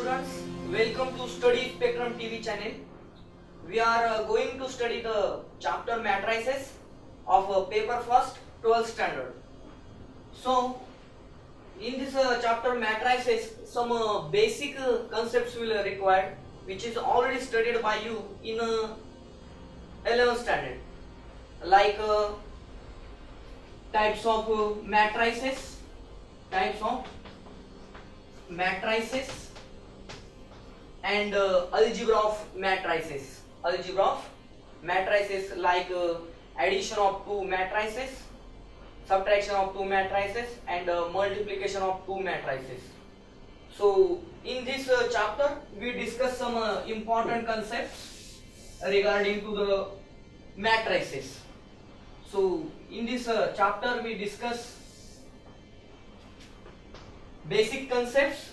students, welcome to Study Spectrum TV channel. We are going to study the chapter matrices of paper first 12th standard. So in this chapter matrices some basic concepts will required, which is already studied by you in 11th standard, like types of matrices and algebra of matrices like addition of two matrices, subtraction of two matrices, and multiplication of two matrices. So in this chapter we discuss some important concepts regarding to the matrices. So in this chapter we discuss basic concepts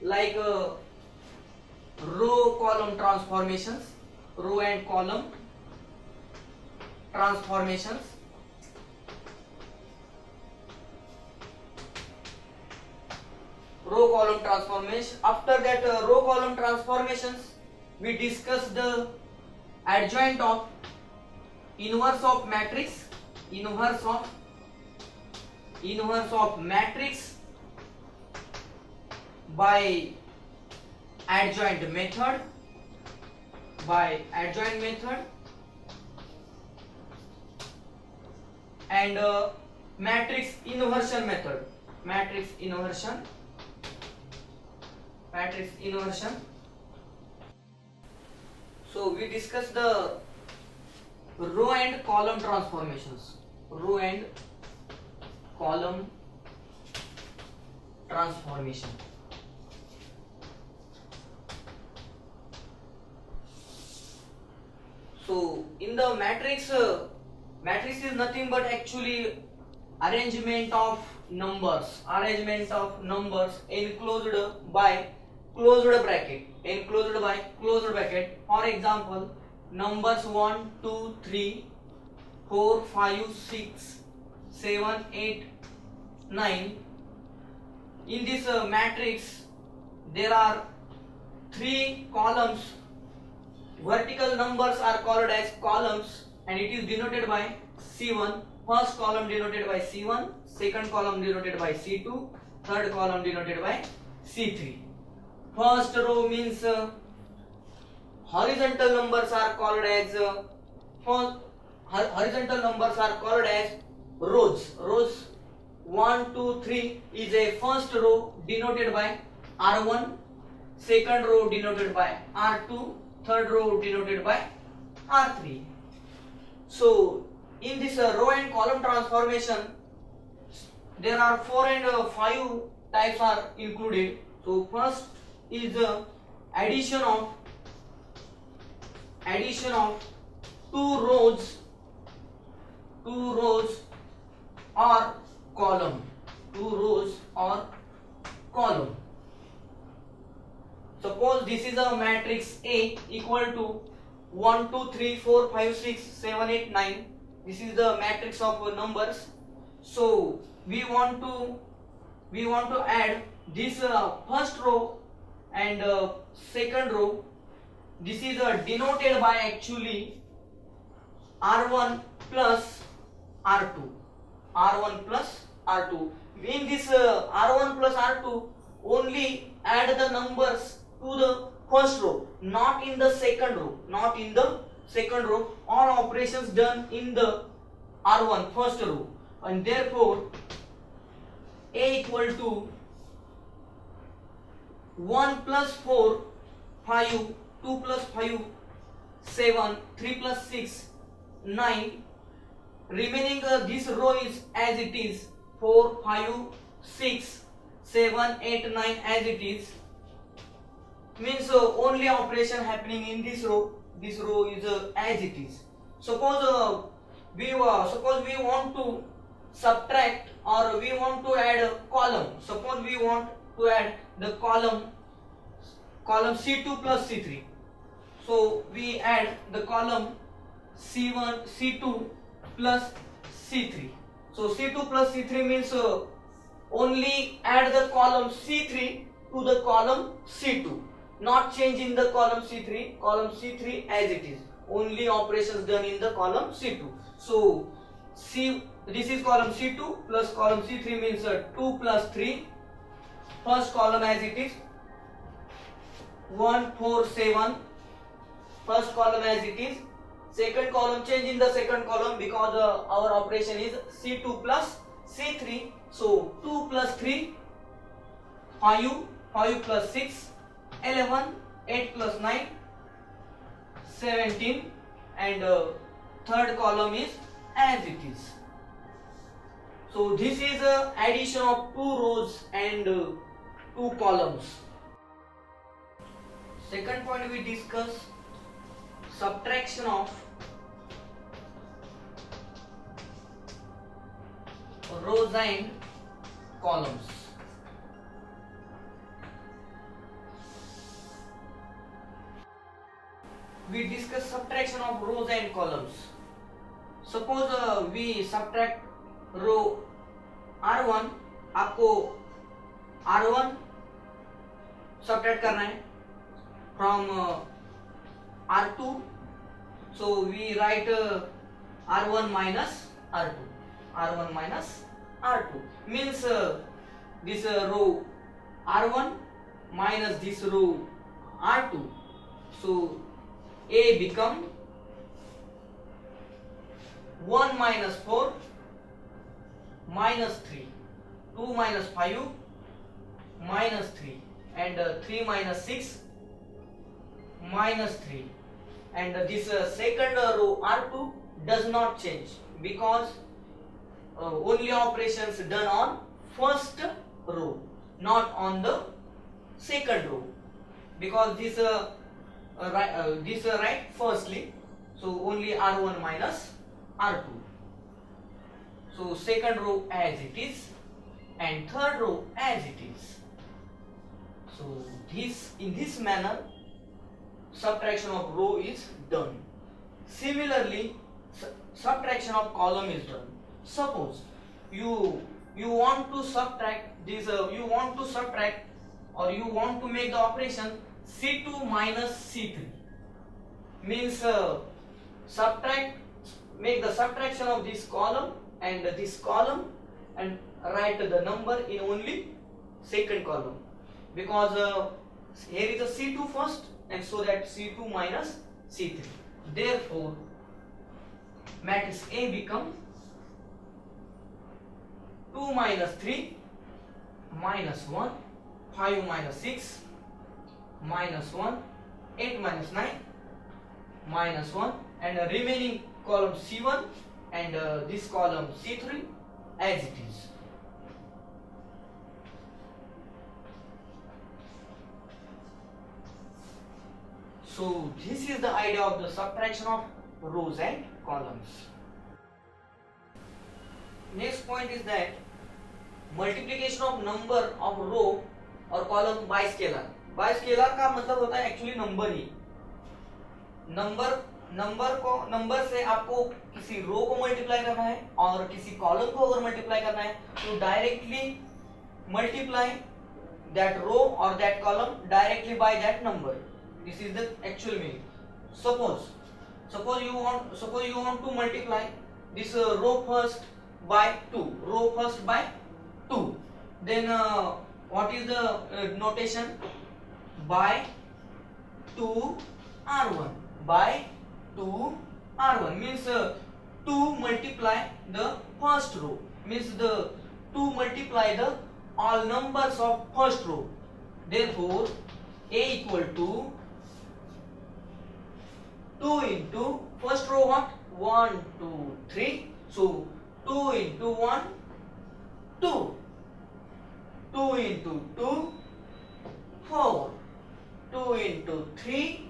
like row column transformations, row and column transformations, row column transformation. After that row column transformations we discuss the adjoint of inverse of matrix, inverse of matrix by adjoint method, and matrix inversion method, So we discuss the row and column transformations, So in the matrix is nothing but actually arrangement of numbers enclosed by closed bracket. For example, numbers 1 2 3 4 5 6 7 8 9. In this matrix there are three columns. Vertical numbers are called as columns and it is denoted by C1. First column denoted by C1, second column denoted by C2, third column denoted by C3. First row means horizontal numbers are called as rows. 1 2 3 is a first row denoted by R1, second row denoted by R2, third row denoted by R3. So in this row and column transformation there are 4 and 5 types are included. So first is addition of two rows or column. Suppose this is a matrix A equal to 1 2 3 4 5 6 7 8 9. This is the matrix of numbers. So we want to add this first row and second row. This is denoted by actually R1 plus R2. In this R1 plus R2 only add the numbers to the first row, not in the second row. All operations done in the R1 first row, and therefore A equal to 1 plus 4 5, 2 plus 5 7, 3 plus 6 9. Remaining this row is as it is, 4 5 6 7 8 9 as it is, means only operation happening in this row. This row is as it is. Suppose we want to subtract or we want to add a column. Suppose we want to add the column C2 plus C3. So we add the column C1 C2 plus C3. So C2 plus C3 means only add the column C3 to the column C2. not change in the column C3 as it is, only operations done in the column C2. So this is column C2 plus column C3 means 2 plus 3. First column as it is 1 4 7, first column as it is. Second column, change in the second column because our operation is C2 plus C3. So 2 plus 3 5, 5 plus 6 11, 8 plus 9 17, and third column is as it is. So this is addition of 2 rows and 2 columns. Second point we discuss subtraction of rows and columns. We discuss subtraction of rows and columns. Suppose we subtract row R1, आपको R1 subtract करना है from R2. So we write R1 minus R2. R1 minus R2 means this row R1 minus this row R2. So A become 1 minus 4 minus 3, 2 minus 5 minus 3, and 3 minus 6 minus 3, and this second row R2 does not change because only operations done on first row, not on the second row, because this right firstly, so only R1 minus R2. So second row as it is and third row as it is. So in this manner subtraction of row is done. Similarly subtraction of column is done. Suppose you want to subtract this, you want to make the operation C2 minus C3, means make the subtraction of this column and this column and write the number in only second column, because here is a C2 first, and so that C2 minus C3. Therefore matrix A become 2 minus 3 minus 1, 5 minus 6 minus 1, 8 minus 9 minus 1, and the remaining column C1 and this column C3 as it is. So this is the idea of the subtraction of rows and columns. Next point is that multiplication of number of row और column by scalar. Bye scalar का मतलब होता है actually number ही. Number से आपको किसी रो को multiply करना है और किसी कॉलम को अगर मल्टीप्लाई करना है तो डायरेक्टली मल्टीप्लाई दैट रो और that column directly by that number. This is the actual meaning. Suppose you want to multiply this row first by 2, then what is the notation? By 2 R1, by 2 R1 means 2 multiply the first row, means the 2 multiply the all numbers of first row. Therefore A equal to 2 into first row what? 1 2 3, so 2 into 1 2, 2 into 2 4, 2 into 3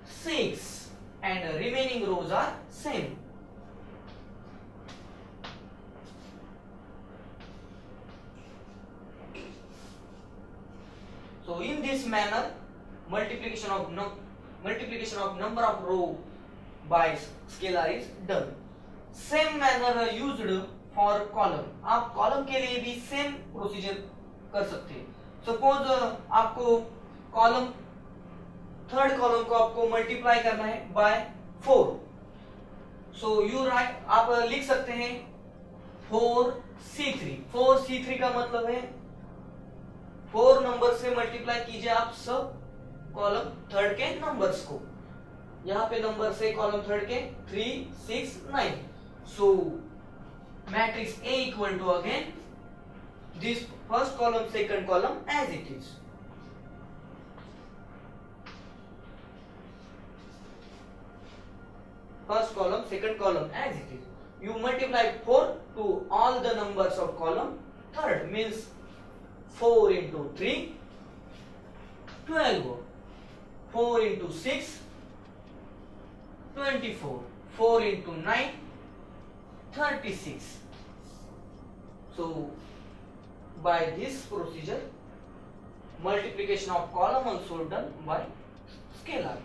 6, and remaining rows are same. So in this manner multiplication of number of row by scalar is done. Same manner used for column. आप column के लिए भी same procedure कर सकते हैं. Suppose आपको column third column को आपको मल्टीप्लाई करना है बाय 4। सो यू राइट, आप लिख सकते हैं 4c3। 4c3 का मतलब है 4 नंबर से मल्टीप्लाई कीजिए आप सब कॉलम थर्ड के नंबर्स को। यहां पे नंबर से कॉलम थर्ड के 3, 6, 9। So matrix A equal to again this first column second column as it is. First column, second column as it is. You multiply 4 to all the numbers of column third, means 4 into 3, 12. 4 into 6, 24. 4 into 9, 36. So by this procedure, multiplication of column also done by scalar.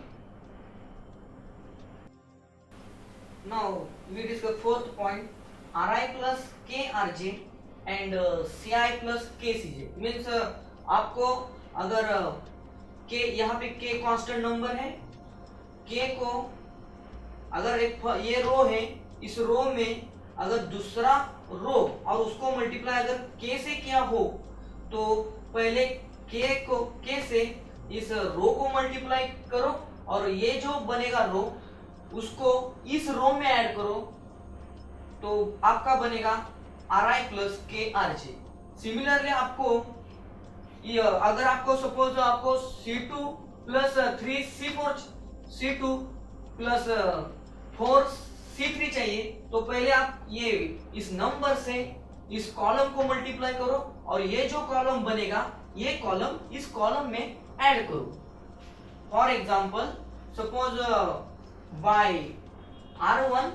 Now we discuss fourth point, Ri plus Krj and Ci plus Kcj। Means आपको अगर k, यहाँ पे k constant number है, k को अगर एक ये रो है, इस रो में अगर दूसरा रो और उसको मल्टीप्लाई अगर k से किया हो तो पहले k से इस रो को मल्टीप्लाई करो और ये जो बनेगा रो उसको इस रो में ऐड करो तो आपका बनेगा Ri प्लस Krj। सिमिलरली आपको अगर आपको सपोज आपको C2 plus 3C4 C2 plus 4C3 चाहिए तो पहले आप ये इस नंबर से इस कॉलम को मल्टीप्लाई करो और ये जो कॉलम बनेगा ये कॉलम इस कॉलम में ऐड करो। For example suppose by R1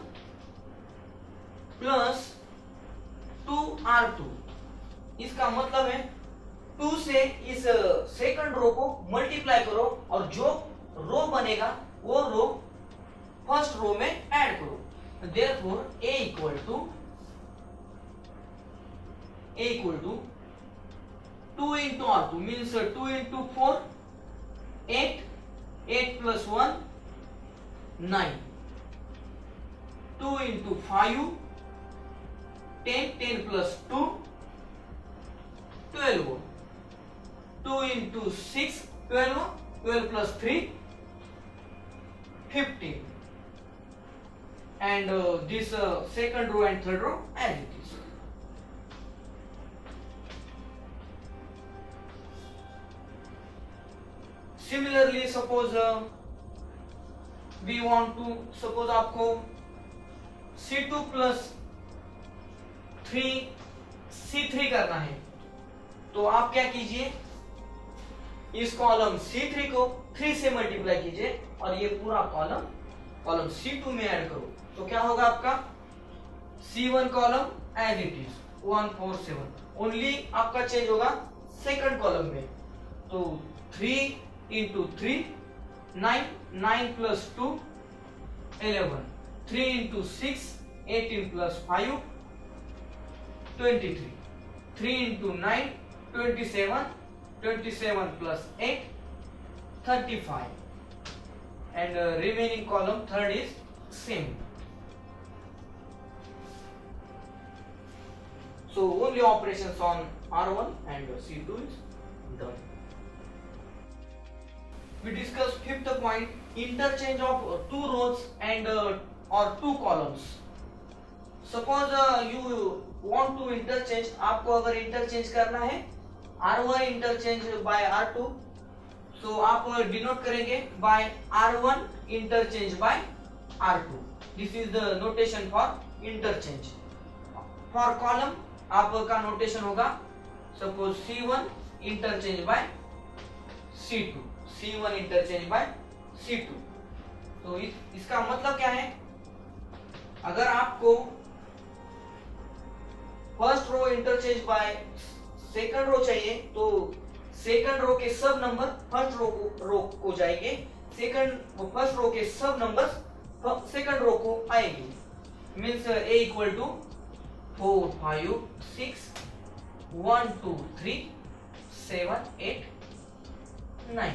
plus 2R2, इसका मतलब है 2 से इस सेकंड रो को मल्टीप्लाई करो और जो रो बनेगा वो रो फर्स्ट रो में ऐड करो। therefore A equal to 2 into R2 means 2 into 4 8, 8 plus 1 9, 2 into 5 10, 10 plus 2 12, 2 into 6 12, 12 plus 3 15, and this second row and third row as it is. Similarly suppose we want to suppose आपको C2 plus 3C3 करना है तो आप क्या कीजिए, इस column C3 को 3 से मल्टीप्लाई कीजिए और ये पूरा कॉलम C2 में ऐड करो तो क्या होगा आपका C1 column as it is 1 4 7। Only आपका चेंज होगा सेकंड कॉलम में। तो 3 into 3 9, 9 plus 2 11, 3 into 6 18 plus 5 23, 3 into 9 27, 27 plus 8 35, and remaining column third is same. So only operations on R1 and C2 is done. We discuss fifth point, interchange of two rows and or two columns. Suppose you want to interchange, आपको अगर interchange करना है R1 interchange by R2, so आप denote करेंगे by R1 interchange by R2. This is the notation for interchange. For column आपका notation होगा suppose C1 interchange by C2, C1 interchange by C2। तो इसका मतलब क्या है, अगर आपको first row interchange by second row चाहिए तो सेकंड रो के सब नंबर फर्स्ट रो को जाएंगे, फर्स्ट रो के सब नंबर सेकंड रो को आएंगे। Means A equal to 4 5 6 1 2 3 7 8 9।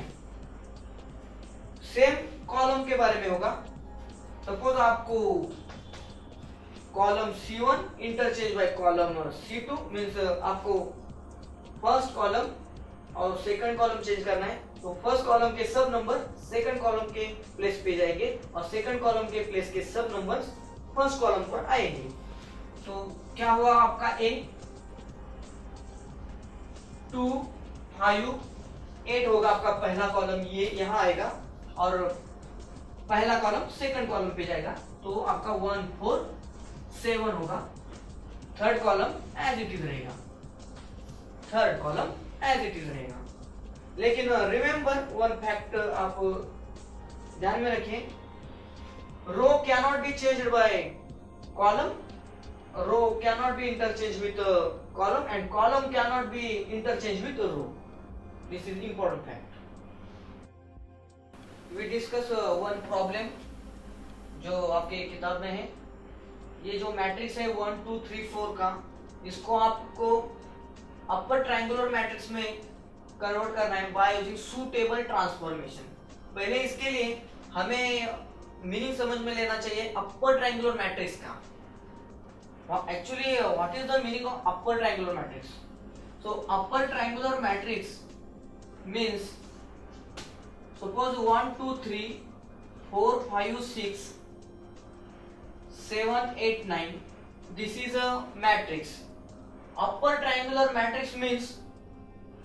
Same column के बारे में होगा। सपोज आपको column C1 interchange by column C2 means आपको फर्स्ट कॉलम और सेकंड कॉलम चेंज करना है, तो फर्स्ट कॉलम के सब नंबर सेकंड कॉलम के प्लेस पे जाएंगे और सेकंड कॉलम के प्लेस के सब नंबर्स फर्स्ट कॉलम पर आएंगे। तो क्या हुआ आपका A 2 5 8 होगा आपका पहला कॉलम, ये यहां आएगा और पहला कॉलम सेकंड कॉलम पे जाएगा, तो आपका 1 4 7 होगा। Third column as it is रहेगा, third column as it is रहेगा। लेकिन रिमेंबर वन फैक्ट आप ध्यान में रखें, row can not be changed by column, row can not be interchange with column and column can not be interchange with row. This is important fact. We discuss one problem जो आपके किताब में है। ये जो मैट्रिक्स है 1 2 3 4 का, इसको आपको अपर ट्रायंगुलर मैट्रिक्स में कन्वर्ट करना है बाय यूजिंग सूटेबल ट्रांसफॉर्मेशन। पहले इसके लिए हमें मीनिंग समझ में लेना चाहिए अपर ट्रायंगुलर मैट्रिक्स का। Actually what is the meaning of upper triangular matrix? So upper triangular matrix means suppose 1 2 3 4 5 6 7 8 9, this is a matrix. Upper triangular matrix means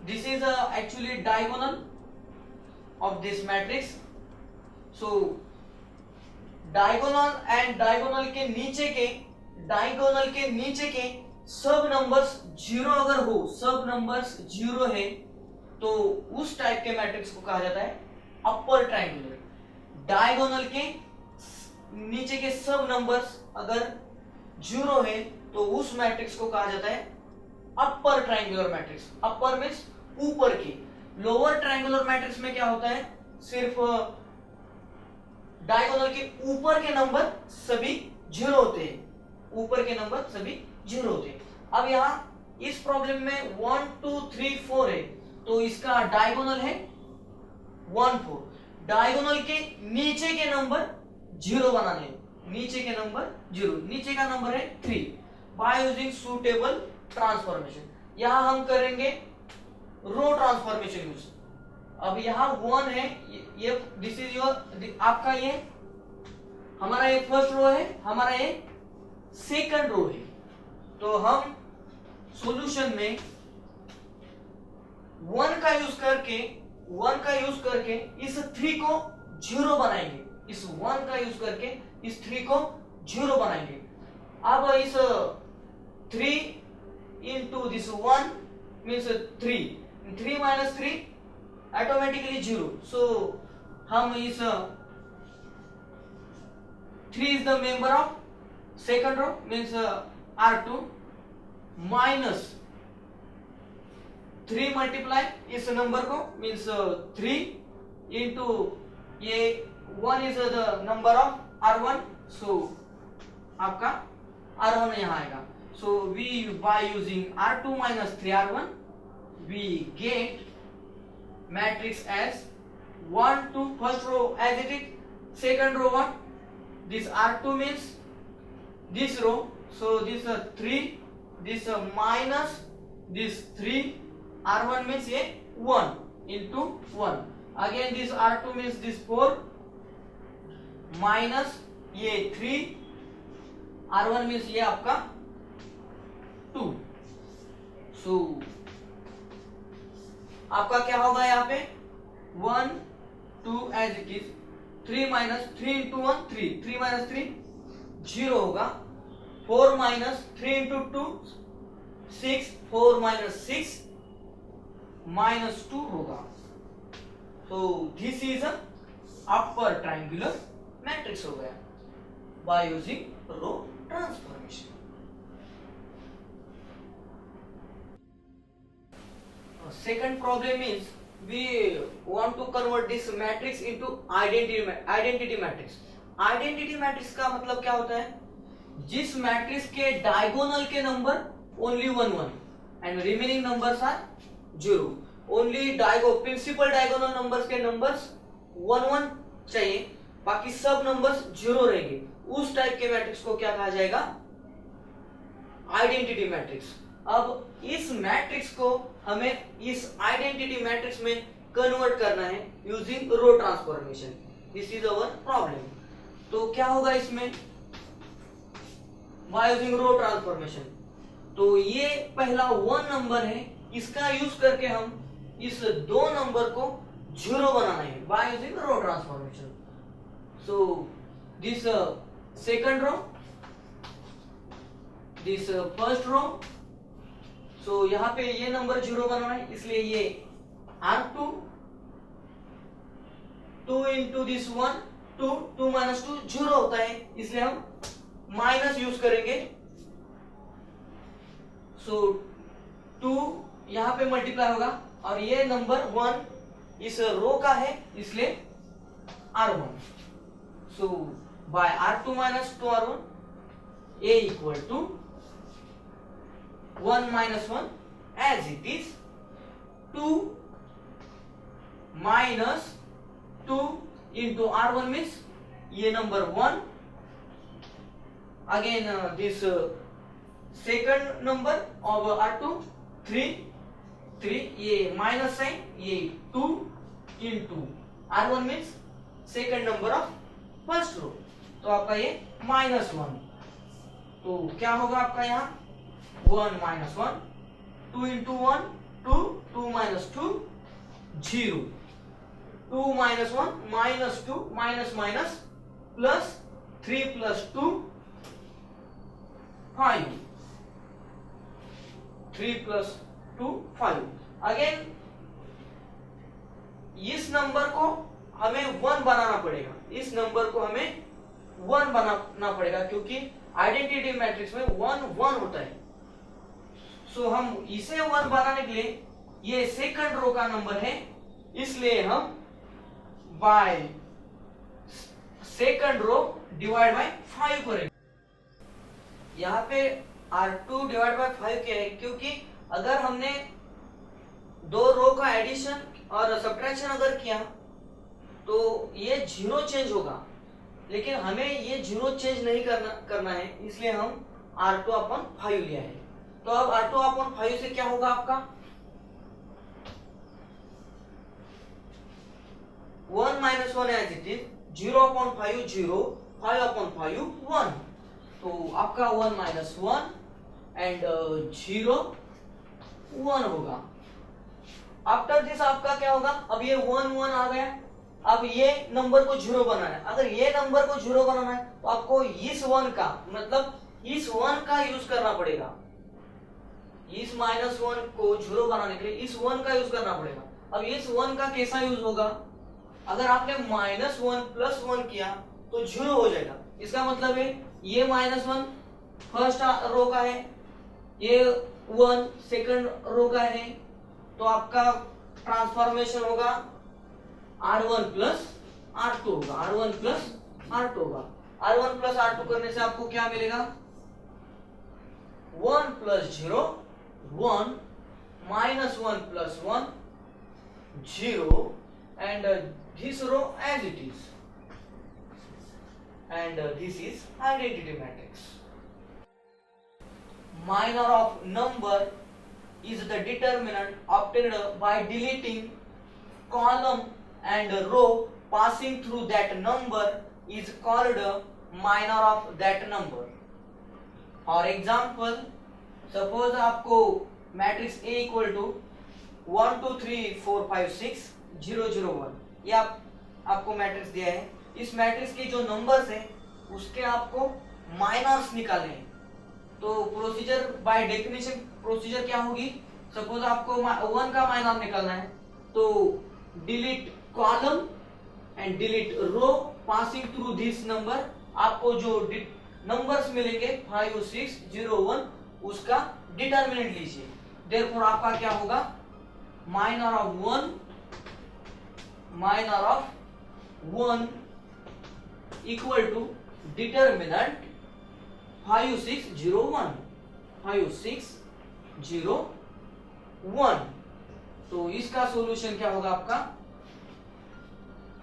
this is a actually diagonal of this matrix. So diagonal and diagonal के नीचे के सब numbers zero अगर हो, सब numbers zero है, तो उस टाइप के मैट्रिक्स को कहा जाता है अपर ट्रायंगुलर। डायगोनल के नीचे के सब नंबर्स अगर जीरो है तो उस मैट्रिक्स को कहा जाता है अपर ट्रायंगुलर मैट्रिक्स। अपर मींस ऊपर की। लोअर ट्रायंगुलर मैट्रिक्स में क्या होता है, सिर्फ डायगोनल के ऊपर के नंबर सभी जीरो होते हैं, ऊपर के नंबर सभी जीरो होते हैं। अब यहाँ इस प्रॉब्लम में 1 2 3 4 है, तो इसका डायगोनल है 1 4। डायगोनल के नीचे के नंबर जीरो बनाने, नीचे के नंबर जीरो, नीचे का नंबर है 3 बाय यूजिंग सूटेबल ट्रांसफॉर्मेशन। यहां हम करेंगे रो ट्रांसफॉर्मेशन यूज। अब यहां 1 है, ये दिस इज योर आपका, ये हमारा ये फर्स्ट रो है, हमारा ये सेकंड रो है। तो हम सॉल्यूशन में 1 का यूज करके इस 3 को जीरो बनाएंगे, इस 1 का यूज करके इस 3 को जीरो बनाएंगे। अब इस 3 into this 1 means 3 minus 3 automatically zero. So हम इस 3 is the member of second row means R2 minus 3 multiply इस नंबर को मीन्स 3 इंटू ये 1 is the number of R1, so आपका R1 यहां आएगा। So we by using R2 minus 3R1 we get matrix as 1 2 first row as it is, second row 1, this R2 means this row, so this 3, this minus this 3, R1 means ये 1 into 1, again this R2 means this 4 minus ये 3, R1 means ये आपका 2। so आपका क्या होगा यहाँ पे 1 2 as it is, 3 minus 3 into 1 3, 3 minus 3 0 होगा, 4 माइनस 3 इंटू 2 6, 4 माइनस 6 माइनस 2 होगा। तो this is a upper triangular matrix हो गया by using row transformation. Second problem is we want to convert this matrix into identity matrix। Identity matrix का मतलब क्या होता है, जिस मैट्रिक्स के डायगोनल के number only 1 1 and remaining numbers are 0। Only principal diagonal numbers के नंबर्स 1 1 चाहिए, बाकी सब नंबर्स 0 रहेंगे, उस टाइप के मैट्रिक्स को क्या कहा जाएगा? Identity matrix. अब इस मैट्रिक्स को हमें इस आइडेंटिटी मैट्रिक्स में कन्वर्ट करना है using row transformation. This is our problem. तो क्या होगा इसमें? By using row transformation. तो ये पहला 1 नंबर है, इसका यूज करके हम इस 2 नंबर को 0 बनाना है by using row transformation. So this second row, this first row, so यहां पे ये नंबर 0 बनाना है, इसलिए ये R2 2 इंटू दिस 1 2 2 माइनस 2 0 होता है, इसलिए हम माइनस यूज करेंगे। सो 2 यहां पे मल्टीप्लाई होगा और ये नंबर 1 इस रो का है, इसलिए R1। So by R2 minus 2 R1 A equal to 1 minus 1 as it is 2 minus 2 into R1 means ये number 1, again this second number of R2 3 ये minus sign, ये 2 into R1 means second number of first row, तो आपका ये -1, तो क्या होगा आपका यहाँ 1 minus 1 2 into 1 2 2 minus 2 0 2 minus 1 minus 2 minus minus plus 3 plus 2 5 3 plus 2 5 again इस नंबर को हमें 1 बनाना पड़ेगा, इस नंबर को हमें 1 बनाना पड़ेगा क्योंकि आइडेंटिटी मैट्रिक्स में 1 1 होता है। सो हम इसे 1 बनाने के लिए ये सेकंड रो का नंबर है, इसलिए हम by second row divide by 5 करेंगे। यहाँ पे R2 डिवाइड बाय 5 क्या है? क्योंकि अगर हमने 2 रो का एडिशन और सब्ट्रैक्शन अगर किया तो ये 0 चेंज होगा, लेकिन हमें ये 0 चेंज नहीं करना है, इसलिए हम R2 अपॉन 5 लिया है। तो अब R2 अपॉन 5 से क्या होगा आपका 1 minus 1 as it is 0 upon 5 0 5 upon 5 1, तो आपका 1 minus 1 एंड 0 1 होगा। आफ्टर दिस आपका क्या होगा? अब ये 1 1 आ गया, अब ये नंबर को 0 बनाना है। अगर ये नंबर को 0 बनाना है तो आपको इस 1 का मतलब इस 1 का यूज करना पड़ेगा, इस -1 को 0 बनाने के लिए इस 1 का यूज करना पड़ेगा। अब इस 1 का कैसा यूज होगा? अगर आपने -1 प्लस 1 किया तो 0 हो जाएगा, इसका मतलब है ये -1 फर्स्ट रो का है, ये 1 सेकंड रो का है, तो आपका ट्रांसफॉर्मेशन होगा R1 प्लस R2 होगा, R1 प्लस R2 होगा। R1 प्लस R2 करने से आपको क्या मिलेगा? 1 plus 0 1 minus 1 plus 1 0 and this row as it is, and this is identity matrix. Minor of number is the determinant obtained by deleting column and row passing through that number is called minor of that number. For example, suppose आपको matrix A equal to 1 2 3 4 5 6 0 0 1 ये आपको matrix दिया है। इस matrix के जो numbers हैं उसके आपको माइनर्स निकालने हैं। तो प्रोसीजर बाय डेफिनेशन प्रोसीजर क्या होगी? सपोज आपको 1 का माइनर निकालना है तो delete column and delete row passing through this number, आपको जो नंबर्स मिलेंगे 5 6 0 1 उसका डिटर्मिनेंट लीजिए। देयरफॉर आपका क्या होगा? Minor of 1 equal to determinant 5 6 0 1 5 6 0 1। तो इसका सॉल्यूशन क्या होगा आपका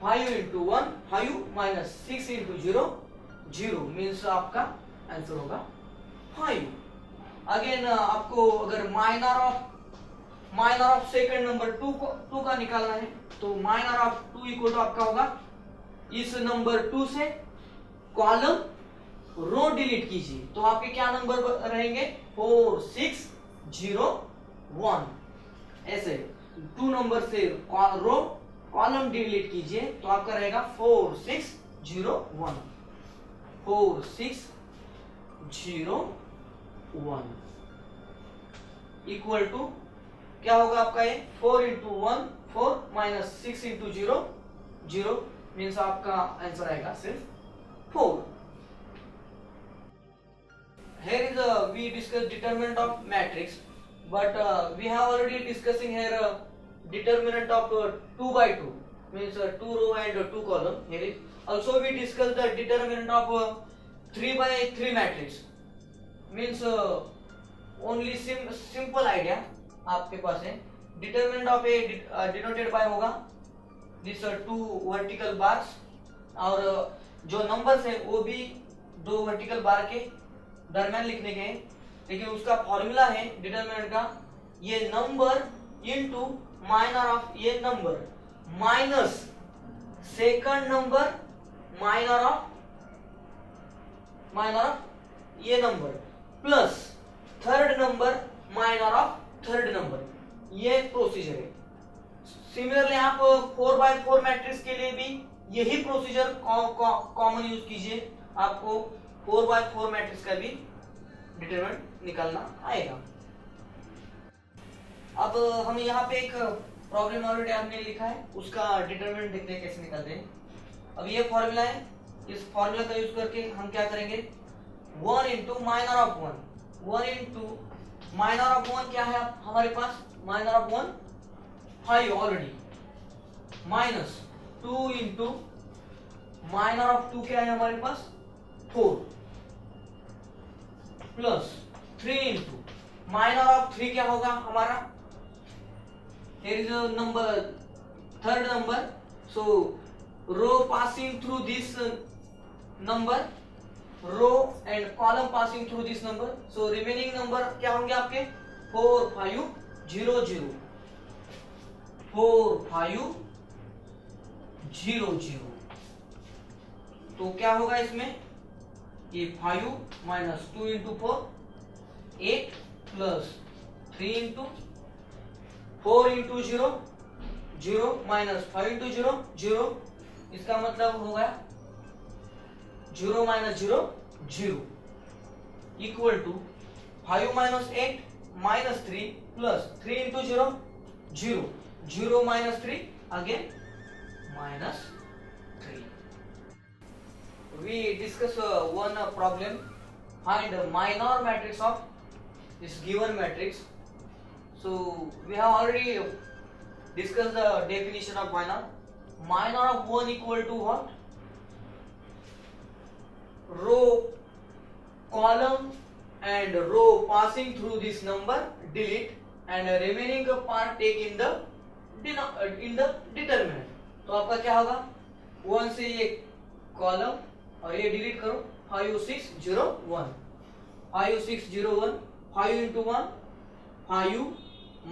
5 इंटू 1 5 माइनस 6 इंटू 0 0 मीन्स आपका आंसर होगा 5। अगेन आपको अगर माइनर ऑफ सेकंड नंबर 2 का निकालना है तो माइनर ऑफ 2 इक्वल टू आपका होगा इस नंबर 2 से कॉलम रो डिलीट कीजिए तो आपके क्या नंबर रहेंगे 4 6 0 1। ऐसे 2 नंबर से रो कॉलम डिलीट कीजिए तो आपका रहेगा 4 6 0 1 4 6 0 1 इक्वल टू क्या होगा आपका ये 4 इंटू 1 4 माइनस 6 इंटू 0 0 मीन्स आपका आंसर आएगा सिर्फ 4। Here is we discuss determinant of matrix, but we have already discussing here determinant of 2 by 2 means 2 row and 2 column. Here is also we discuss the determinant of 3 by 3 matrix means only simple idea आपके पास है। determinant of a denoted by होगा this 2 vertical bars और जो numbers है वो भी 2 vertical bar के दरम्यान लिखने के, लेकिन उसका फॉर्मूला है डिटरमिनेंट का ये नंबर इनटू माइनर ऑफ ये number minus second number minor of ये number plus third number minor of third number, ये प्रोसीजर है। सिमिलरली आप 4x4 मैट्रिक्स के लिए भी यही प्रोसीजर कॉमन यूज कीजिए, आपको 4x4 मैट्रिक्स का भी डिटरमिनेंट निकालना आएगा। अब हम यहाँ पे एक प्रॉब्लम ऑलरेडी आपने लिखा है उसका डिटरमिनेंट देखते हैं कैसे निकालते हैं। अब ये फॉर्मूला है, इस फॉर्मूला का यूज करके हम क्या करेंगे 1 into minor of 1 into minor of 1 क्या है हमारे पास minor of 1 5 already minus 2 into minor of 2 क्या है हमारे पास 4 प्लस 3 इंटू माइनर ऑफ 3 क्या होगा हमारा here is a number third number so row passing through this number row and column passing through this number so remaining number क्या होंगे आपके 4 5 0 0 4 5 0 0 तो क्या होगा इसमें ये 5 minus 2 into 4 8 plus 3 into 4 into 0 0 minus 5 into 0 0 इसका मतलब होगा 0 minus 0 0 equal to 5 minus 8 minus 3 plus 3 into 0 0 0 minus 3 again minus 3। We discuss one problem. Find the minor matrix of this given matrix. So we have already discussed the definition of minor. Minor of 1 equal to what? Row, column and row passing through this number delete and remaining part take in the determinant. तो आपका क्या होगा 1 से ये column और ये delete करो 5 6 0 1 5 6 0 1 5 into 1 5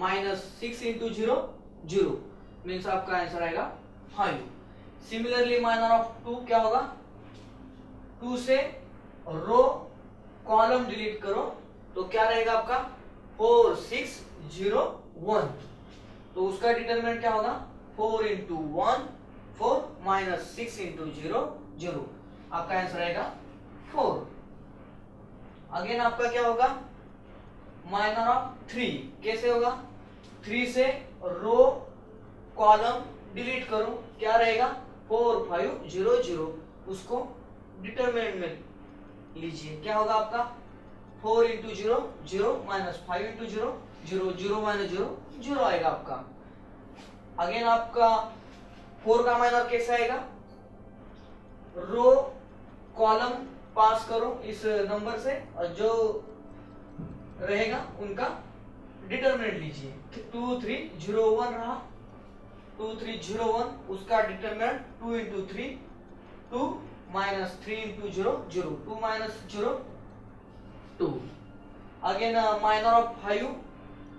minus 6 into 0 0 means आपका आंसर आएगा 5। सिमिलरली माइनर ऑफ 2 क्या होगा 2 से रो कॉलम डिलीट करो तो क्या रहेगा आपका 4 6 0 1 तो उसका डिटरमिनेंट क्या होगा 4 इंटू 1 4 माइनस 6 इंटू 0 0 आपका आंसर आएगा 4। अगेन आपका क्या होगा माइनर ऑफ 3 कैसे होगा 3 से रो कॉलम डिलीट करो क्या रहेगा 4 5 0 0 उसको डिटरमिनेंट में लीजिए क्या होगा आपका 4 इंटू 0 0 माइनस 5 इंटू 0 0 0 माइनस 0 0 आएगा आपका। अगेन आपका 4 का माइनर कैसे आएगा रो कॉलम पास करो इस नंबर से और जो रहेगा उनका डिटरमिनेंट लीजिए। 2301 रहा, 2301 उसका determinant 2 into 3 2 minus 3 into 0 0 2 minus 0 2। Again minor of 5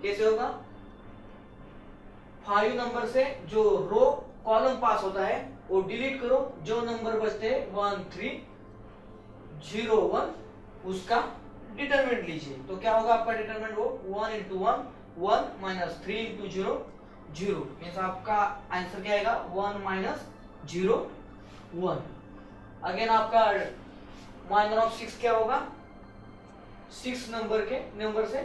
कैसे होगा? 5 नंबर से जो रो कॉलम पास होता है वो डिलीट करो, जो नंबर बचते हैं 1 3 0 1 उसका डिटरमिनेंट लीजिए। तो क्या होगा आपका डिटरमिनेंट? वो 1 इंटू 1 1 माइनस 3 इंटू 0 0 मीन्स आपका आंसर क्या आएगा? 1 माइनस 0 1। अगेन आपका माइनर ऑफ 6 क्या होगा? 6 नंबर से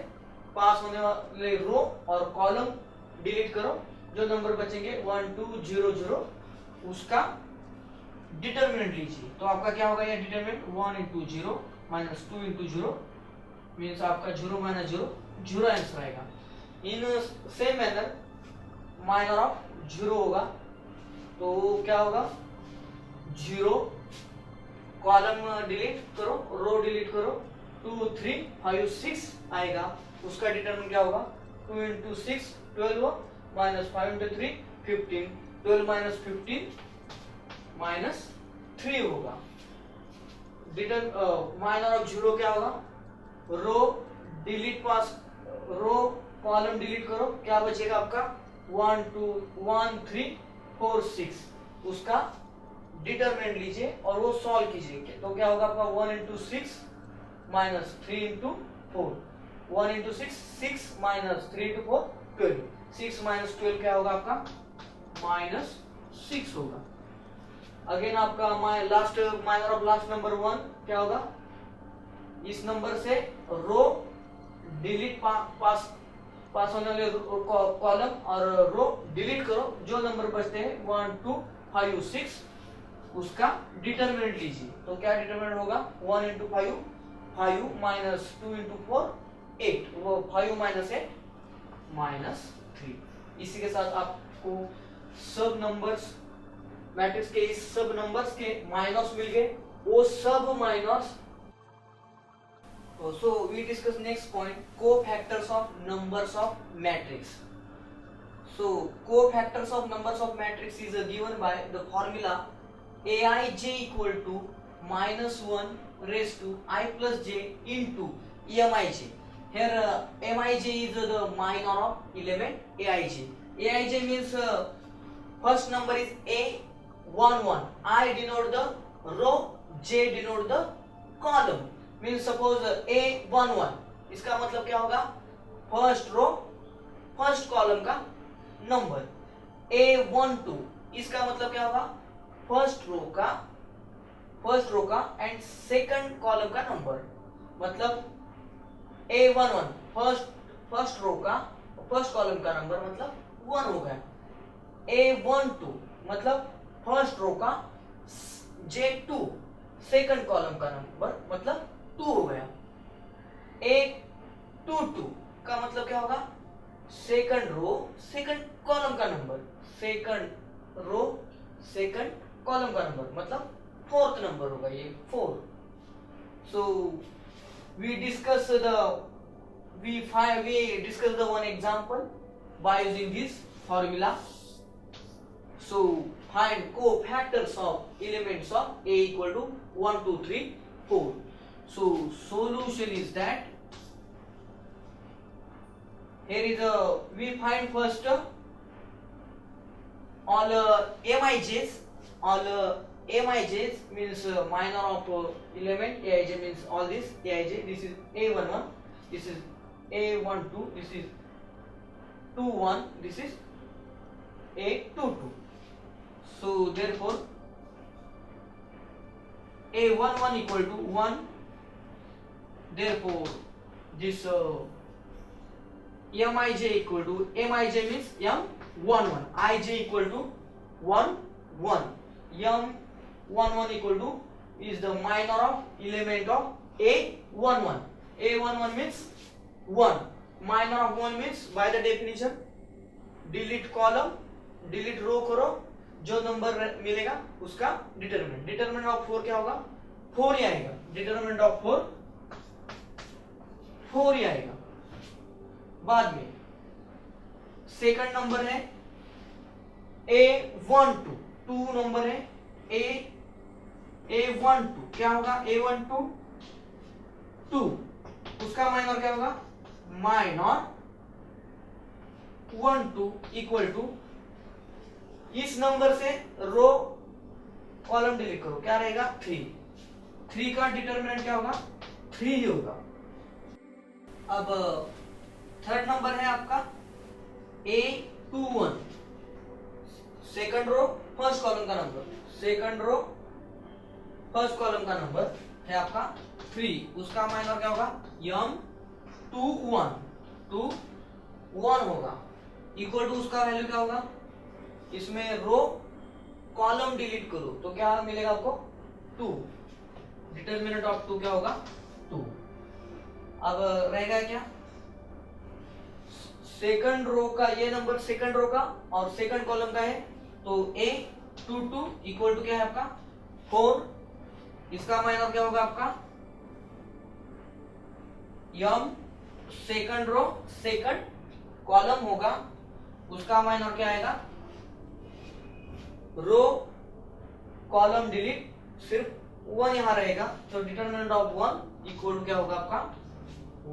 पास होने वाले रो और कॉलम डिलीट करो, जो नंबर बचेंगे 1 2 0 0 उसका डिटरमिनेंट लीजिए। तो आपका क्या होगा? ये determinant 1 into 0 minus 2 into 0 means आपका 0 माइनस 0 0 आंसर आएगा। In same manner minor of 0 होगा, तो क्या होगा? 0 कॉलम डिलीट करो, रो डिलीट करो, 2 3 5 6 आएगा, उसका डिटरमिनेंट क्या होगा? 2 into 6 12 minus 5 into 3 15 12 minus 15 minus 3 होगा। माइनर ऑफ 0 क्या होगा? रो डिलीट पास, रो कॉलम डिलीट करो, क्या बचेगा आपका? 1 2 1 3 4 6 उसका डिटरमिनेंट लीजिए और वो सॉल्व कीजिए। तो क्या होगा आपका? 1 into 6 minus 3 into 4 1 into 6 6 minus 3 into 4 12 6 minus 12 क्या होगा आपका? माइनस 6 होगा। अगेन आपका last minor of last number 1 क्या होगा? इस नंबर से रो डिलीट पास होने वाले कॉलम और रो डिलीट करो, जो नंबर बचते हैं 1 2 5 6 उसका डिटरमिनेंट लीजिए। तो क्या डिटरमिनेंट होगा? 1 इंटू 5 5 माइनस 2 इंटू 4 8 वो 5 माइनस 8 माइनस 3। इसी के साथ आपको सब नंबर्स मैट्रिक्स के इस सब नंबर्स के माइनस मिल गए, वो सब minus. So we discuss next point, cofactors of numbers of matrix. So cofactors of numbers of matrix is given by the formula aij equal to minus 1 raised to I plus j into mij. Here mij is the minor of element aij. Aij means first number is a11. I denote the row, j denote the column. Mean suppose A11 इसका मतलब क्या होगा? First row first column का number. A12 इसका मतलब क्या होगा? First row का एंड सेकंड कॉलम का नंबर। मतलब A11 फर्स्ट रो का फर्स्ट कॉलम का नंबर मतलब 1 हो गया। A12 मतलब फर्स्ट रो का J2 सेकंड कॉलम का नंबर मतलब 2 हो गया। A22 का मतलब क्या होगा? सेकंड रो सेकंड कॉलम का number, second row second column का नंबर मतलब फोर्थ नंबर होगा ये 4। सो we discuss the one example by using this formula. So find cofactors of elements of A equal to 1 2 3 4. So solution is that here is we find first all MIJs. All MIJs means minor of element. AIJ means all this AIJ. This is A11. This is A12. This is 21. This is A22. So therefore A11 equal to 1. Therefore this MIJ equal to MIJ means M11. IJ equal to 1 1. M11 equal to is the minor of element of A11. A11 means 1. Minor of 1 means by the definition delete column, delete row करो, जो number मिलेगा उसका determinant. Determinant of 4 क्या होगा? 4 ही आएगा। Determinant of 4 ही आएगा। बाद में सेकंड नंबर है A12, 2 नंबर है A12, क्या होगा A12 2, उसका माइनर क्या होगा माइनर 12 इक्वल टू, इस नंबर से रो कॉलम डिलीट करो, क्या रहेगा 3 का डिटरमिनेंट क्या होगा 3 ही होगा। अब थर्ड नंबर है आपका A21, second row first column का number, second row first column का नंबर है आपका 3, उसका माइनर क्या होगा M21 होगा इक्वल टू, उसका वैल्यू क्या होगा, इसमें रो कॉलम डिलीट करो तो क्या मिलेगा आपको 2, डिटरमिनेंट ऑफ 2 क्या होगा 2। अब रहेगा क्या सेकंड रो का, ये नंबर सेकंड रो का और सेकंड कॉलम का है, तो A22 इक्वल टू क्या है आपका 4, इसका माइनर क्या होगा आपका M, second row second column होगा, उसका माइनर क्या आएगा रो कॉलम डिलीट, सिर्फ 1 यहां रहेगा, तो डिटरमिनेंट ऑफ 1 इक्वल टू क्या होगा आपका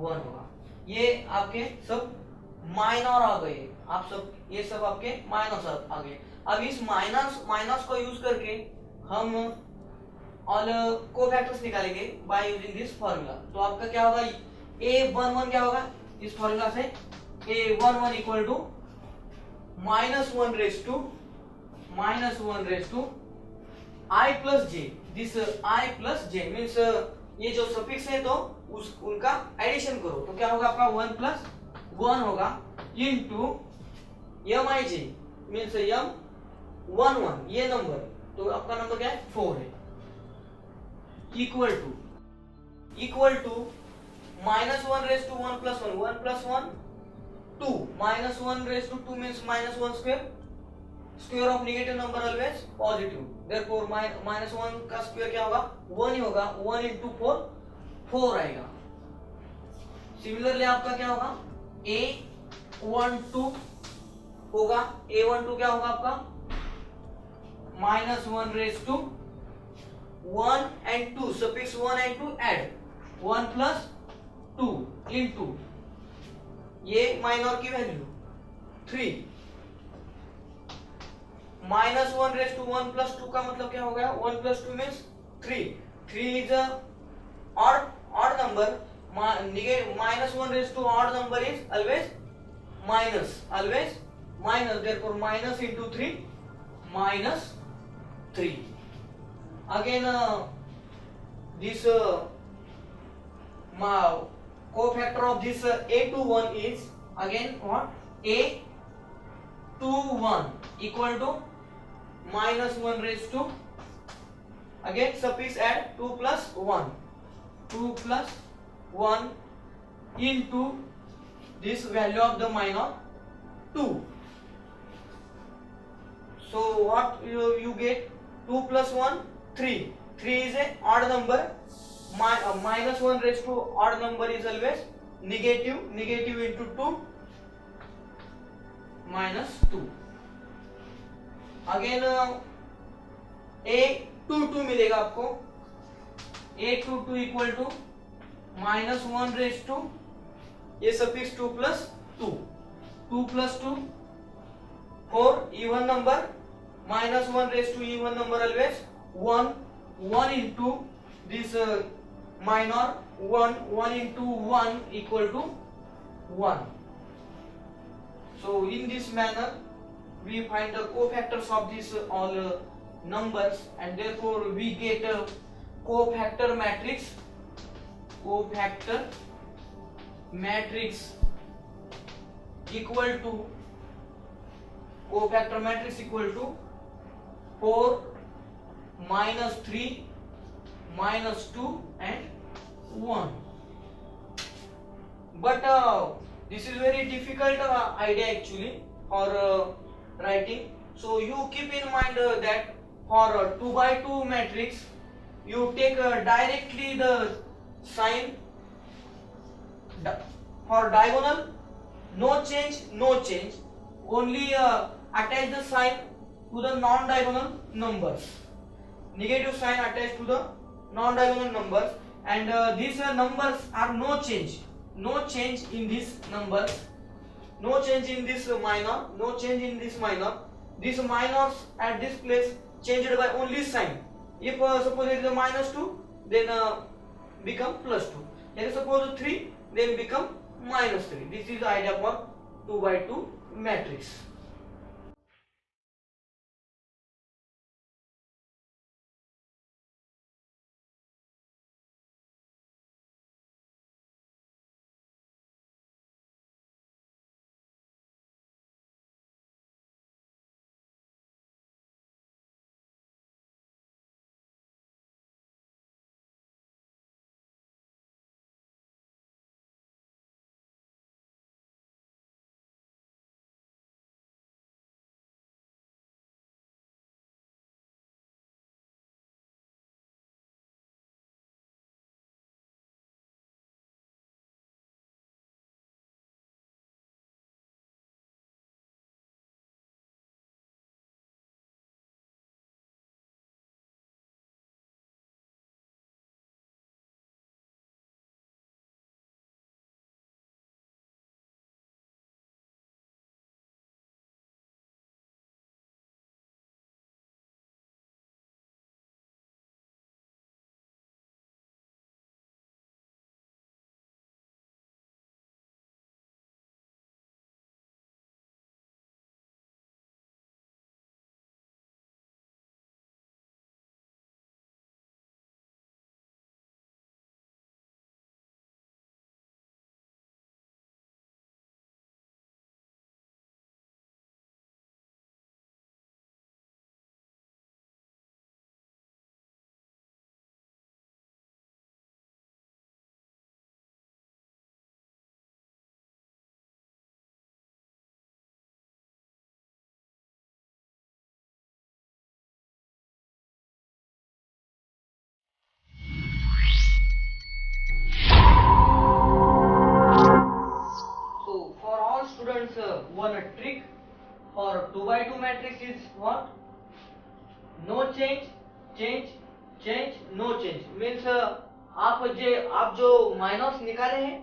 1 होगा। ये आपके सब माइनर आ गए, आप सब ये सब आपके माइनस आ गए। अब इस माइनस को यूज करके हम ऑल कोफैक्टर्स निकालेंगे बाय यूजिंग दिस फॉर्मूला। तो आपका क्या होगा A11 क्या होगा इस फॉर्मूला से A11 equal to -1 raise to I plus J, this I plus J means ये जो सफिक्स है तो उनका एडिशन करो, तो क्या होगा आपका 1 प्लस 1 होगा इनटू MIJ मीन्स M11 ये नंबर, तो आपका नंबर क्या है 4 है, equal to -1 raise to 1 plus 1 2, -1 raise to 2 means -1 square of negative number always positive, therefore -1 का स्क्वायर क्या होगा 1 ही होगा, 1 इंटू 4 आएगा। सिमिलरली आपका क्या होगा A12 होगा, A12 क्या होगा आपका -1 raise to 1 and 2 suffix 1 and 2 add 1 plus 2 into ये माइनर की वैल्यू 3 -1 रेज टू 1 plus 2 का मतलब क्या हो गया 1 plus 2 means 3 is a odd number, -1 raised to odd number is always minus, therefore minus into 3 -3 again this cofactor of this A21 is again what A21 equal to -1 raised to again suffix add 2 plus 1 into this value of the minor 2. So what you get 2 plus 1 3 is a odd number, -1 raised to odd number is always negative into 2 -2 again A22 मिलेगा आपको, A22 equal to -1 raise to ये suffix 2 plus 2 4 even number, -1 raise to even number always 1 into this minor 1 into 1 equal to 1. So in this manner we find the cofactors of these all numbers and therefore we get a cofactor matrix equal to cofactor matrix equal to 4 -3 -2 and 1. But this is very difficult idea actually for writing, so you keep in mind that for 2 by 2 matrix you take directly the sign for diagonal no change, no change. Only attach the sign to the non-diagonal numbers. Negative sign attached to the non-diagonal numbers, and these numbers are no change. No change in these numbers. No change in this minor. No change in this minor. These minors at this place changed by only sign. If suppose it is a -2, then become +2. If suppose 3, then become -3. This is the idea for 2 by 2 matrix. So for all students, one trick for 2 by 2 matrix is what? No change, change, change, no change. Means आप जो minus निकाले हैं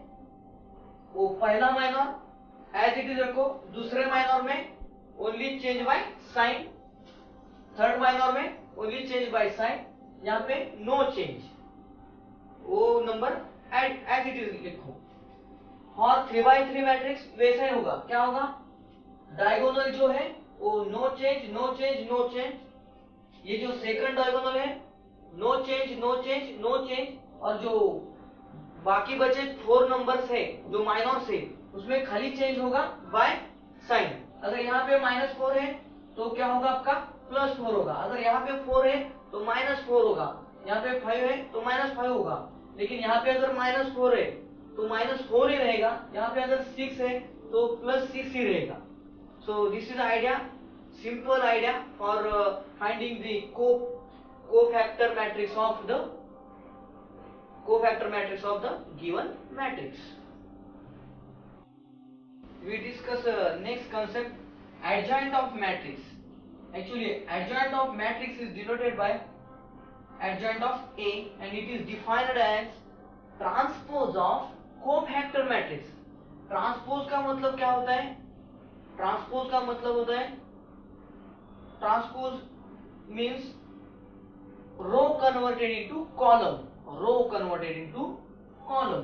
वो पहला minor as it is रखो, दूसरे minor में only change by sine, third minor में ओनली चेंज बाय साइन, यहाँ पे नो चेंज, वो नंबर एज इट इज लिखो. और 3 by 3 मैट्रिक्स वैसा ही होगा. क्या होगा? डायगोनल जो है वो no change, no change, no change. ये जो सेकंड डायगोनल है no change, no change, no change. और जो बाकी बचे 4 नंबर्स है जो माइनर्स है उसमें खाली चेंज होगा बाय साइन. अगर यहाँ पे -4 है तो क्या होगा आपका? +4 होगा. अगर यहाँ पे 4 है तो -4 होगा. यहाँ पे 5 है तो -5 होगा. लेकिन यहाँ पे अगर -4 है तो -4 ही रहेगा. यहाँ पे अगर 6 है तो +6 ही रहेगा. So this is the idea, simple idea for finding the cofactor matrix of the given matrix. We discuss next concept, adjoint of matrix. Actually, adjoint of matrix is denoted by adjoint of A, and it is defined as transpose of cofactor matrix. Transpose का मतलब क्या होता है? Transpose का मतलब होता है, transpose means row converted into column. Row converted into column.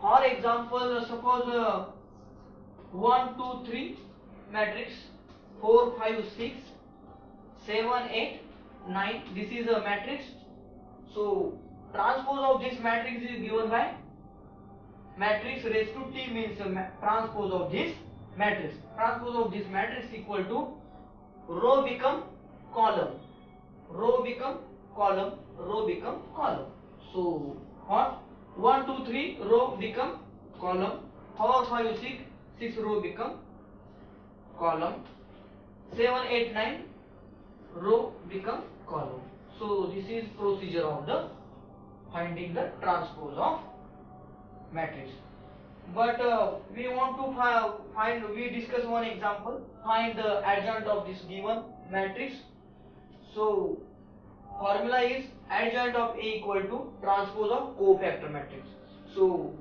For example, suppose 1 2 3 matrix, 4 5 6 7 8 9. This is a matrix. So transpose of this matrix is given by matrix raised to t, means transpose of this matrix. Transpose of this matrix equal to row become column, row become column, row become column. So what? 1 2 3 row become column, 4 5 6 row become column, 7 8 9 row become column. So this is procedure of the finding the transpose of matrix. but we want to find, we discuss one example, find the adjoint of this given matrix. So formula is adjoint of A equal to transpose of cofactor matrix. So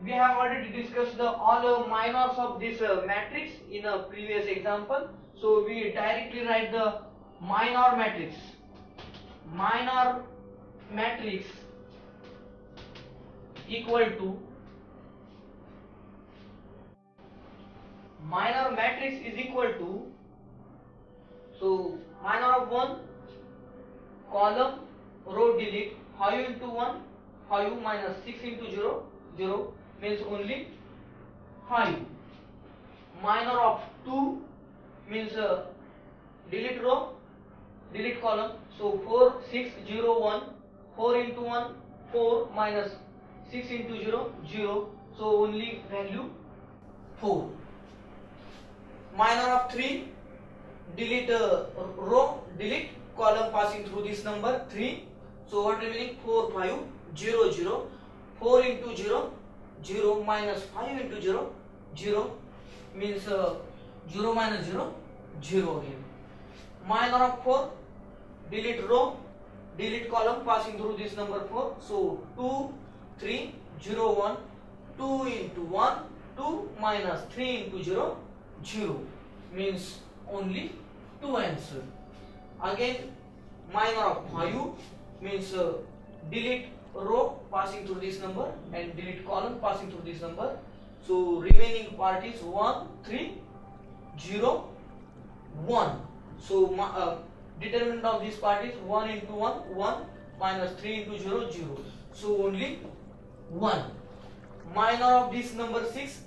we have already discussed the all minors of this matrix in a previous example. So we directly write the minor matrix. Minor matrix equal to, minor matrix is equal to, so minor of 1 column row delete 5 into 1 5 minus 6 into 0 0 means only 5. Minor of 2 means delete row delete column, so 4 6 0 1 4 into 1 4 minus 6 into 0 0, so only value 4. Minor of 3 delete row delete column passing through this number 3, so what remaining 4 5 0 0, 4 into 0 0 minus 5 into 0 0 means 0 minus 0 0 again. Minor of 4 delete row delete column passing through this number 4, so 2 3 0 1 2 into 1 2 minus 3 into 0 0 means only 2 answer. Again minor of 5 means delete row passing through this number and delete column passing through this number, so remaining part is 1 3 0 1, so determinant of this part is 1 into 1 1 minus 3 into 0 0, so only 1. Minor of this number 6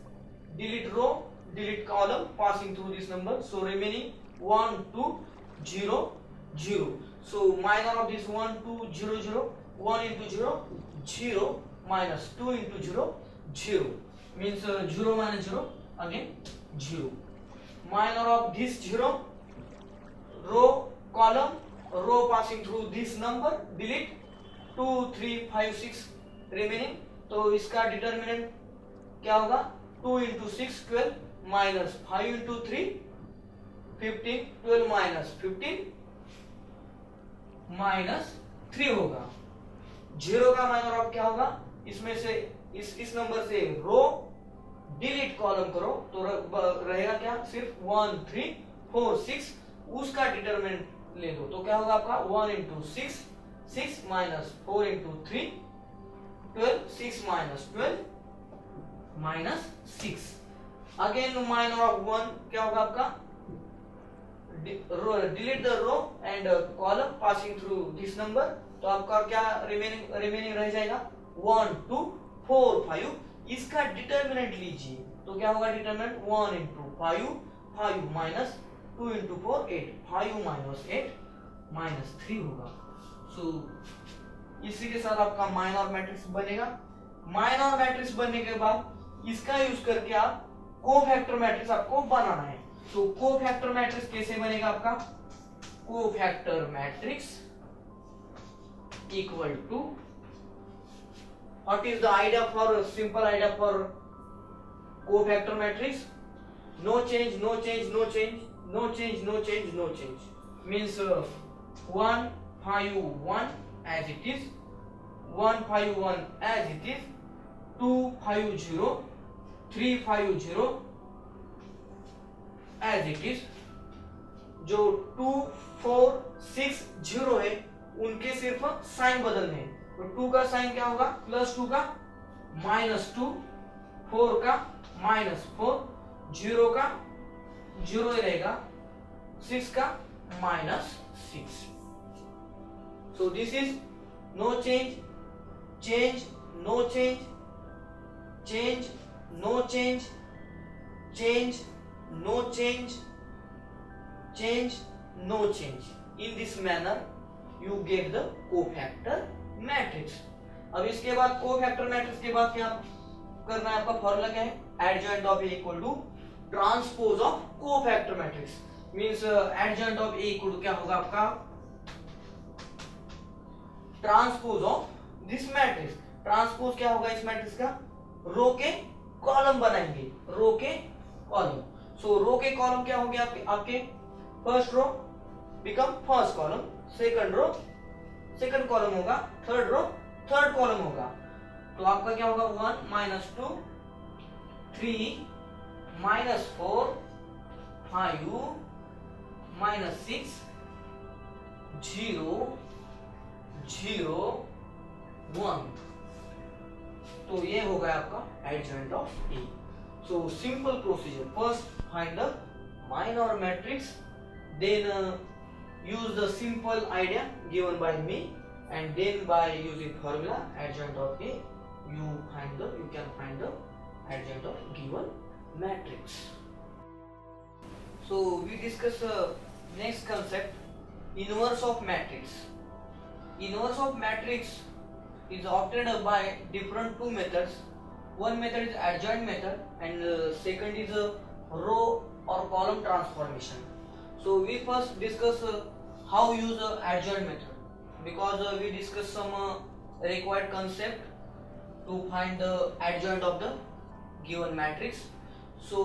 delete row delete column passing through this number, so remaining 1 2 0 0, so minor of this 1 2 0 0 1 into 0 0 minus 2 into 0 0 means 0 minus 0 again 0. Minor of this 0 row column row passing through this number delete 2 3 5 6 remaining, तो इसका determinant क्या होगा 2 into 6 12 minus 5 into 3 15 12 minus 15 minus 3 होगा. 0 का minor of क्या होगा, इसमें से इस नंबर से रो डिलीट कॉलम करो तो रहेगा क्या सिर्फ 1 3 4 6, उसका डिटरमिनेंट ले दो तो क्या होगा आपका 1 into 6 6 minus 4 into 3 12 6 minus 12 minus 6. Again minor of 1 क्या होगा आपका delete the row and column passing through this number, तो आपका क्या रिमेनिंग रह जाएगा 1 2 4 5, इसका डिटरमिनेंट लीजिए तो क्या होगा determinant 1 into 5 5 minus 2 into 4 8 5 minus 8 minus 3 होगा. सो इसी के साथ आपका माइनर मैट्रिक्स बनेगा. माइनर मैट्रिक्स बनने के बाद इसका यूज करके आप कोफैक्टर मैट्रिक्स आपको बनाना है. तो कोफैक्टर मैट्रिक्स कैसे बनेगा आपका, cofactor matrix equal to, what is the idea for simple idea for cofactor matrix, no change no change no change no change no change no change means 1 5 1 as it is, 1 5 1 as it is, 2 5 0 3 5 0 as it is. जो 2 4 6 0 है उनके सिर्फ sign बदलने हैं, तो 2 का sign क्या होगा +2 का -2, 4 का -4, 0 का 0 ही रहेगा, 6 का -6. So this is no change, change, no change, change, no change, change, no change, change, no change. In this manner, you get the cofactor matrix. अब इसके बाद cofactor matrix के बाद क्या करना है, आपका फॉर्मूला क्या है, adjoint of A equal to transpose of cofactor matrix. Means adjoint of A equal to क्या होगा आपका transpose of this matrix. Transpose क्या होगा इस मैट्रिक्स का, रो के कॉलम बनाएंगे, रो के कॉलम। सो रो के कॉलम क्या हो गया आपके first row become first column, second row second column होगा, थर्ड रो थर्ड कॉलम होगा। तो आपका क्या होगा 1 -2 3 -4 5 -6 0 0 1। तो ये हो गया आपका adjoint of A. So simple procedure, first find the minor matrix, then use the simple idea given by me, and then by using formula adjoint of A you can find the adjoint of given matrix. So we discuss next concept, inverse of matrix. Inverse of matrix is obtained by different two methods. One method is adjoint method, and second is a row or column transformation. So we first discuss how use adjoint method, because we discuss some required concept to find the adjoint of the given matrix. So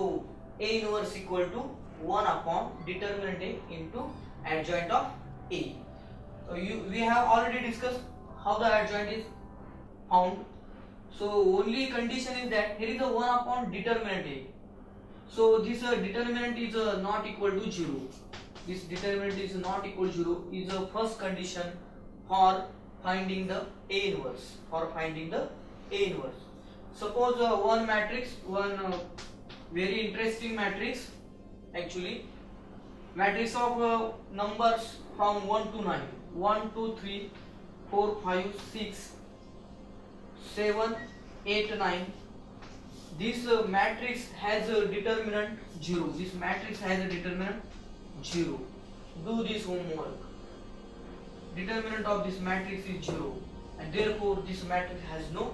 A inverse equal to 1 upon determinant A into adjoint of A. So we have already discussed how the adjoint is found. So only condition is that here is a 1 upon determinant A. So this determinant is not equal to 0. This determinant is not equal to 0 is the first condition for finding the A inverse. Suppose one matrix, one very interesting matrix, actually matrix of numbers from 1 to 9, 1 2 3 4 5 6 7 8 9. This matrix has a determinant 0. This matrix has a determinant 0. Do this homework. Determinant of this matrix is 0, and therefore this matrix has no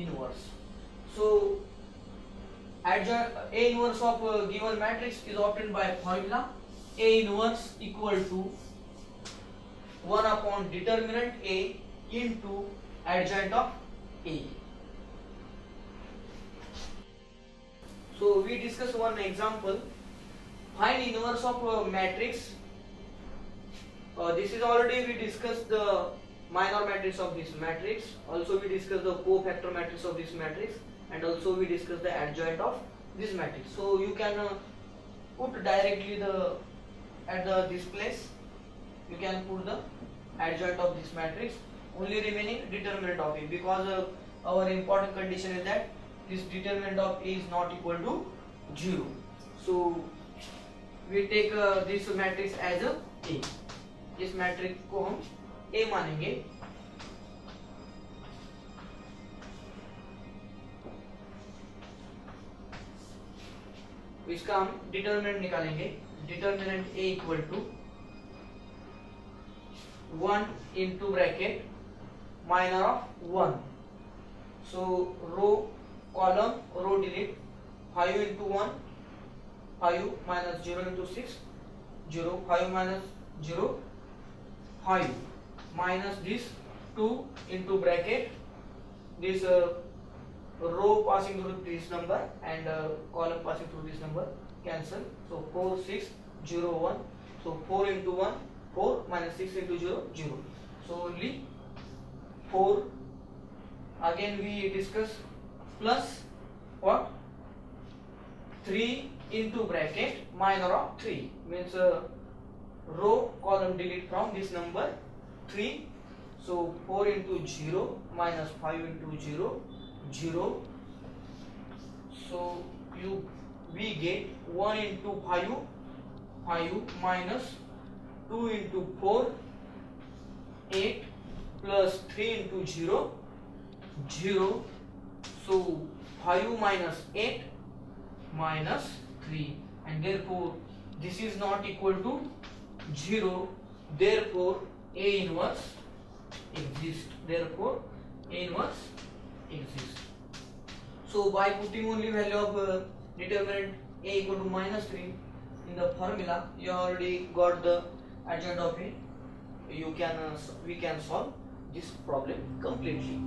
inverse. So adjoint A inverse of given matrix is obtained by formula A inverse equal to 1 upon determinant A into adjoint of A. So we discuss one example. Find inverse of matrix. This is already we discussed the minor matrix of this matrix. Also we discussed the cofactor matrix of this matrix, and also we discussed the adjoint of this matrix. So you can put directly this place. You can put the adjoint of this matrix. Only remaining determinant of A, because our important condition is that this determinant of A is not equal to 0. So we take this matrix as a A. इस matrix को हम A मानेंगे। इसका हम determinant निकालेंगे। Determinant A equal to 1 into bracket minor of 1। So row column row delete 5 into 1 5 minus 0 into 6 0 5 minus 0 5 minus this 2 into bracket this row passing through this number and column passing through this number cancel. So 4 6 0 1. So 4 into 1 4 minus 6 into 0 0. So only 4. Again we discuss plus what 3 into bracket minor of 3 means row column delete from this number 3. So 4 into 0 minus 5 into 0 0. So we get 1 into 5 5 minus 2 into 4 8 plus 3 into 0 0. So 5 minus 8 minus 3, and therefore this is not equal to 0. Therefore A inverse exists. So by putting only value of determinant A equal to -3 in the formula, you already got the adjoint of A. We can solve this problem completely.